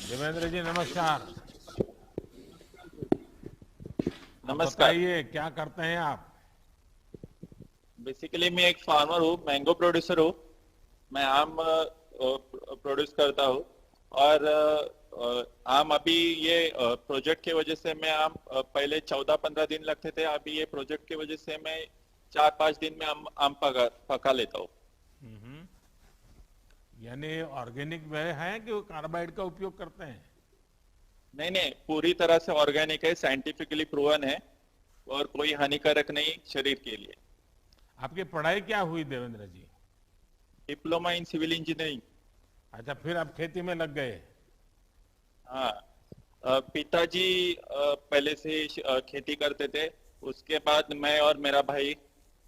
देवेंद्र जी नमस्कार। आप नमस्कार। बताइए क्या करते हैं आप। बेसिकली मैं एक फार्मर हूँ, मैंगो प्रोड्यूसर हूँ। मैं आम प्रोड्यूस करता हूँ। और आम अभी ये प्रोजेक्ट की वजह से मैं आम पहले 14-15 दिन लगते थे, अभी ये प्रोजेक्ट की वजह से मैं 4-5 दिन में आम पका लेता हूँ। यानी ऑर्गेनिक वे हैं कि वो कार्बाइड का उपयोग करते हैं। नहीं नहीं, पूरी तरह से ऑर्गेनिक है, साइंटिफिकली प्रूवन है और कोई हानिकारक नहीं शरीर के लिए। आपकी पढ़ाई क्या हुई Devendra ji. Diploma in civil engineering. अच्छा, फिर आप खेती में लग गए। हाँ। पिताजी पहले से ही खेती करते थे। उसके बाद मैं और मेरा भाई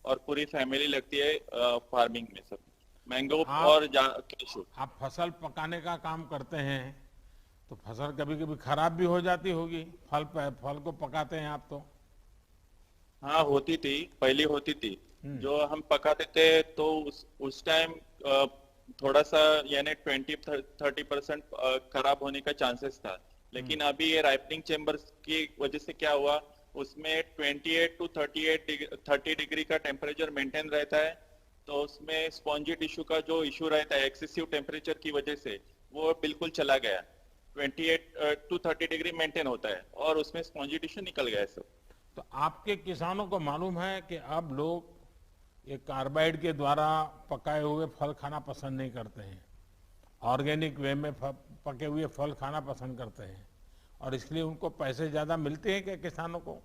और पूरी फैमिली लगती है फार्मिंग में सब, मैंगो आप और कैशू। आप फसल पकाने का काम करते हैं तो फसल कभी कभी खराब भी हो जाती होगी। फल को पकाते हैं आप तो। हाँ, होती थी, पहले होती थी। हम्म। जो हम पकाते थे तो उस टाइम थोड़ा सा यानी 20-30% खराब होने का चांसेस था। लेकिन अभी ये राइपनिंग चेम्बर्स की वजह से क्या हुआ, उसमें 28 to 30 डिग्री का टेम्परेचर मेंटेन रहता है। तो उसमें स्पॉन्जी टिश्यू का जो इशू रहता है एक्सेसिव टेम्परेचर की वजह से, वो बिल्कुल चला गया। 28 to 30 डिग्री मेंटेन होता है और उसमें स्पॉन्जी टिश्यू निकल गया है सब। तो आपके किसानों को मालूम है कि अब लोग ये कार्बाइड के द्वारा पकाए हुए फल खाना पसंद नहीं करते हैं। ऑर्गेनिक वे में पके हुए फल खाना पसंद करते हैं और इसलिए उनको पैसे ज्यादा मिलते हैं क्या किसानों को।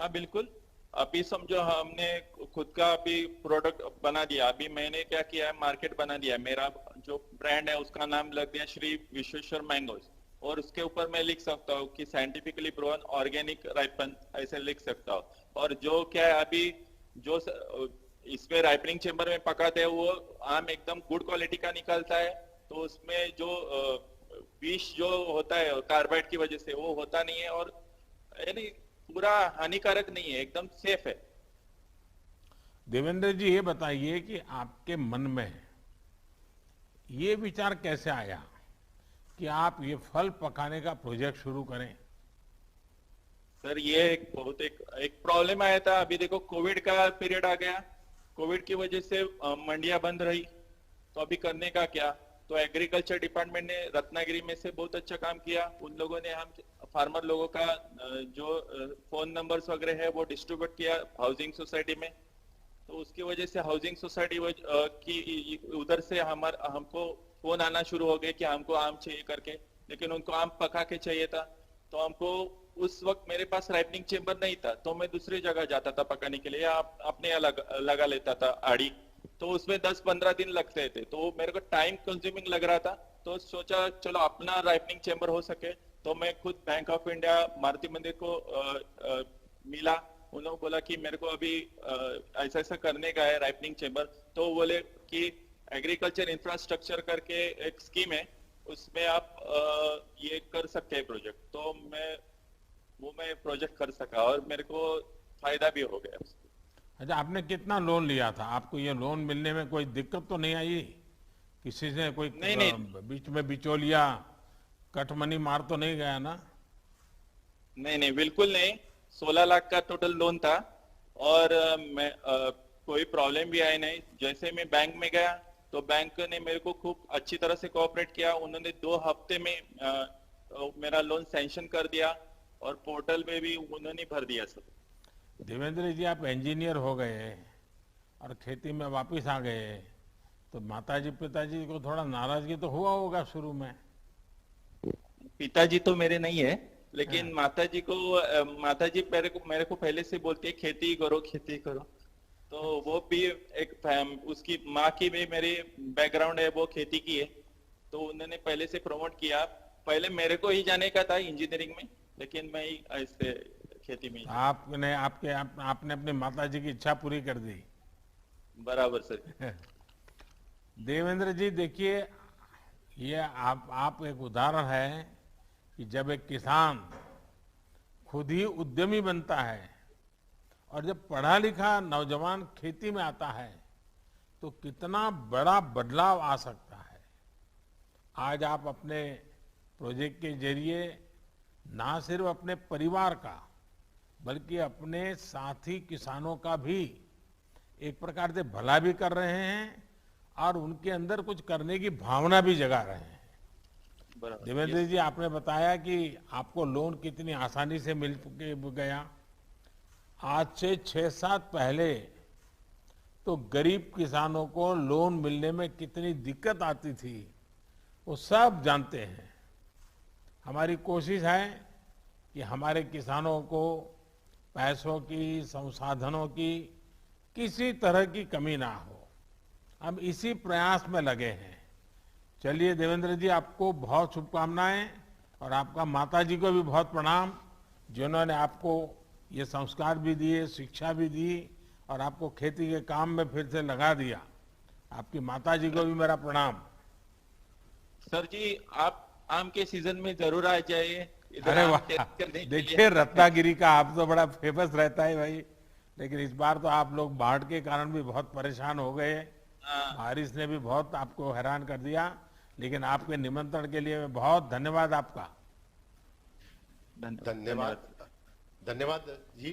हाँ बिल्कुल। अभी समझो हमने खुद का अभी प्रोडक्ट बना दिया। अभी मैंने क्या किया है, मार्केट बना दिया है। मेरा जो ब्रांड है उसका नाम लग दिया श्री विश्वेश्वर मैंगोज। और उसके ऊपर मैं लिख सकता हूँ कि साइंटिफिकली प्रूवन ऑर्गेनिक राइपन, ऐसे लिख सकता हूँ। और जो क्या है अभी, जो इसमें राइपनिंग चेम्बर में पकाते हैं वो आम एकदम गुड क्वालिटी का निकलता है। तो उसमें जो विष जो होता है कार्बाइड की वजह से, वो होता नहीं है। और यानी पूरा हानिकारक नहीं है, एकदम सेफ है। देवेंद्र जी ये बताइए कि आपके मन में ये विचार कैसे आया कि आप ये फल पकाने का प्रोजेक्ट शुरू करें। सर ये एक प्रॉब्लम आया था। अभी देखो कोविड का पीरियड आ गया। कोविड की वजह से मंडियां बंद रही। तो अभी करने का क्या। तो एग्रीकल्चर डिपार्टमेंट ने रत्नागिरी में से बहुत अच्छा काम किया। उन लोगों ने हम फार्मर लोगों का जो फोन नंबर्स वगैरह है वो डिस्ट्रीब्यूट किया हाउसिंग सोसाइटी में। तो उसकी वजह से हाउसिंग सोसाइटी की उधर से हमको फोन आना शुरू हो गए कि हमको आम चाहिए करके। लेकिन उनको आम पका के चाहिए था। तो हमको उस वक्त मेरे पास राइपनिंग चेम्बर नहीं था, तो मैं दूसरी जगह जाता था पकाने के लिए, या अपने अलग लगा लेता था आड़ी। तो उसमें 10-15 दिन लगते थे, तो वो मेरे को टाइम कंज्यूमिंग लग रहा था। तो सोचा चलो अपना राइपनिंग चेम्बर हो सके। तो मैं खुद बैंक ऑफ इंडिया मारुति मंदिर को मिला। उन लोगों बोला कि मेरे को अभी ऐसा ऐसा करने का है राइपनिंग चेम्बर। तो वो बोले कि एग्रीकल्चर इंफ्रास्ट्रक्चर करके एक स्कीम है, उसमें आप ये कर सकते हैं प्रोजेक्ट। तो मैं प्रोजेक्ट कर सका और मेरे को फायदा भी हो गया उससे। अच्छा, आपने कितना लोन लिया था। आपको ये लोन मिलने में कोई दिक्कत तो नहीं आई। किसी से कोई नहीं नहीं। बीच में बिचौलिया कटमनी मार तो नहीं गया ना। नहीं नहीं, बिल्कुल नहीं। 16 लाख का टोटल लोन था। और कोई प्रॉब्लम भी आई नहीं। जैसे मैं बैंक में गया तो बैंक ने मेरे को खूब अच्छी तरह से कोऑपरेट किया। उन्होंने 2 हफ्ते में मेरा लोन सैंक्शन कर दिया। और पोर्टल में भी उन्होंने भर दिया सब। देवेंद्र जी आप इंजीनियर हो गए और खेती में वापस आ गए तो माताजी पिताजी को थोड़ा नाराजगी तो हुआ होगा शुरू में। पिताजी तो मेरे नहीं है। लेकिन हाँ। माताजी मेरे को पहले से बोलती है खेती करो खेती करो। तो वो भी उसकी माँ की भी मेरी बैकग्राउंड है, वो खेती की है। तो उन्होंने पहले से प्रमोट किया। पहले मेरे को ही जाने का था इंजीनियरिंग में, लेकिन मैं ही ऐसे खेती में ही तो जा। आपने अपनी माताजी की इच्छा पूरी कर दी। बराबर सर। देवेंद्र जी देखिए, ये आप एक उदाहरण है कि जब एक किसान खुद ही उद्यमी बनता है और जब पढ़ा लिखा नौजवान खेती में आता है तो कितना बड़ा बदलाव आ सकता है। आज आप अपने प्रोजेक्ट के जरिए ना सिर्फ अपने परिवार का बल्कि अपने साथी किसानों का भी एक प्रकार से भला भी कर रहे हैं और उनके अंदर कुछ करने की भावना भी जगा रहे हैं। बराबर। देवेंद्र जी, आपने बताया कि आपको लोन कितनी आसानी से मिल के गया। आज से 6-7 पहले तो गरीब किसानों को लोन मिलने में कितनी दिक्कत आती थी वो सब जानते हैं। हमारी कोशिश है कि हमारे किसानों को पैसों की, संसाधनों की किसी तरह की कमी ना हो। हम इसी प्रयास में लगे हैं। चलिए देवेंद्र जी, आपको बहुत शुभकामनाएं और आपका माता जी को भी बहुत प्रणाम, जिन्होंने आपको ये संस्कार भी दिए, शिक्षा भी दी और आपको खेती के काम में फिर से लगा दिया। आपकी माता जी को भी मेरा प्रणाम। सर जी, आप आम के सीजन में जरूर आ जाइए इधर अरे आम वाह, टेस्ट करने के लिए। देखिए रत्नागिरी का आप तो बड़ा फेमस रहता है भाई, लेकिन इस बार तो आप लोग बाढ़ के कारण भी बहुत परेशान हो गए। हाँ, बारिश ने भी बहुत आपको हैरान कर दिया, लेकिन आपके निमंत्रण के लिए बहुत धन्यवाद आपका। धन्यवाद। धन्यवाद। धन्यवाद जी।